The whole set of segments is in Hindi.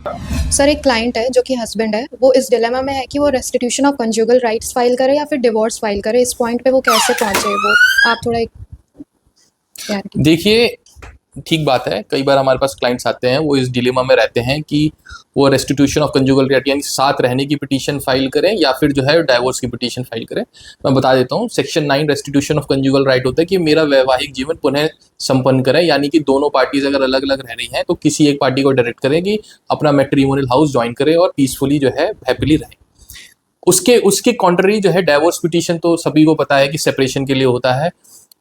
सर एक क्लाइंट है जो कि हस्बैंड है, वो इस डिलेमा में है कि वो restitution of conjugal rights file करे या फिर डिवोर्स फाइल करे। इस पॉइंट पे वो कैसे पहुंचे, वो आप थोड़ा एक क्लैरिटी। देखिए, ठीक बात है। कई बार हमारे पास क्लाइंट्स आते हैं, वो इस डिलेमा में रहते हैं कि वो रेस्टिट्यूशन ऑफ कंजुगल राइट यानी साथ रहने की पिटीशन फाइल करें या फिर जो है डाइवोर्स की पिटीशन फाइल करें। मैं बता देता हूँ, section 9 restitution of conjugal right होता है कि मेरा वैवाहिक जीवन पुनः संपन्न करें, यानी कि दोनों पार्टीज अगर अलग अलग रह रही हैं तो किसी एक पार्टी को डायरेक्ट करें कि अपना मैट्रिमोनियल हाउस ज्वाइन करे और पीसफुली जो है हैप्पीली रहे। उसके उसके कॉन्ट्ररी जो है डाइवोर्स पिटीशन, तो सभी को पता है कि सेपरेशन के लिए होता है।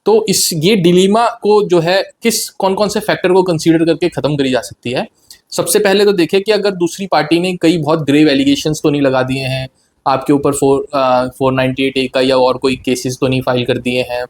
तो इस ये डिलीमा को जो है किस कौन कौन से फैक्टर को कंसीडर करके ख़त्म करी जा सकती है। सबसे पहले तो देखिए कि अगर दूसरी पार्टी ने कई बहुत ग्रेव एलिगेशंस तो नहीं लगा दिए हैं आपके ऊपर, 498A का या और कोई केसेस तो नहीं फाइल कर दिए हैं।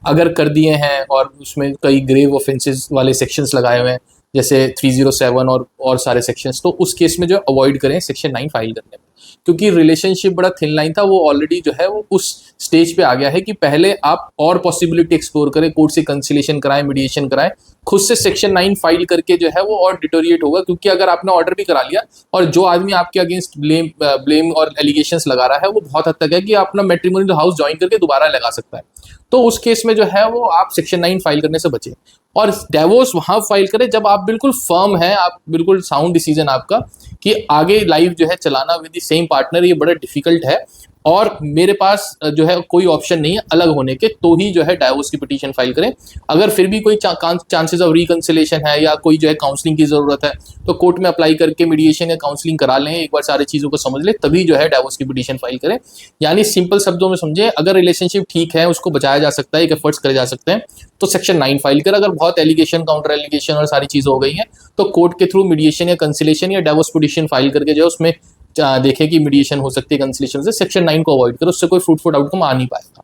अगर कर दिए हैं और उसमें कई ग्रेव ऑफेंसेस वाले सेक्शंस लगाए हुए हैं जैसे 307 और सारे सेक्शंस, तो उस केस में जो अवॉइड करें सेक्शन 9 फाइल करने में, क्योंकि रिलेशनशिप बड़ा थिन लाइन था। वो ऑलरेडी जो है वो उस स्टेज पे आ गया है कि पहले आप और पॉसिबिलिटी एक्सप्लोर करें, कोर्ट से कंसिलेशन कराएं, मीडिएशन कराएं। खुद से सेक्शन 9 फाइल करके जो है वो और डिटोरिएट होगा, क्योंकि अगर आपने ऑर्डर भी करा लिया और जो आदमी आपके अगेंस्ट ब्लेम और एलिगेशंस लगा रहा है वो बहुत हद तक है कि अपना मैट्रिमोनियल हाउस ज्वाइन करके दोबारा लगा सकता है, तो उस केस में जो है वो आप सेक्शन 9 फाइल करने से बचें। और डिवोर्स वहां फाइल करें जब आप बिल्कुल फर्म है, आप बिल्कुल साउंड डिसीजन आपका कि आगे लाइफ जो है चलाना विद द सेम पार्टनर ये बड़ा डिफिकल्ट है और मेरे पास जो है कोई ऑप्शन नहीं है अलग होने के, तो ही जो है डाइवोर्स की पिटीशन फाइल करें। अगर फिर भी कोई चांसेस ऑफ रिकंसिलेशन है या कोई जो है काउंसलिंग की ज़रूरत है तो कोर्ट में अप्लाई करके मीडिएशन या काउंसलिंग करा लें, एक बार सारी चीज़ों को समझ लें, तभी जो है डाइवोर्स की पिटीशन फाइल करें। यानी सिंपल शब्दों में समझें, अगर रिलेशनशिप ठीक है, उसको बचाया जा सकता है, एक एफर्ट्स करे जा सकते हैं, तो सेक्शन 9 फाइल कर। अगर बहुत एलिगेशन, काउंटर एलिगेशन और सारी चीज़ हो गई हैं तो कोर्ट के थ्रू मीडिएशन या कंसिलेशन या डाइवोर्स पिटीशन फाइल करके जो है उसमें देखें कि मीडिएशन हो सकती है कंसिलेशन से, सेक्शन 9 को अवॉइड करो, उससे कोई फ्रूटफुल आउटकम आ नहीं पाएगा।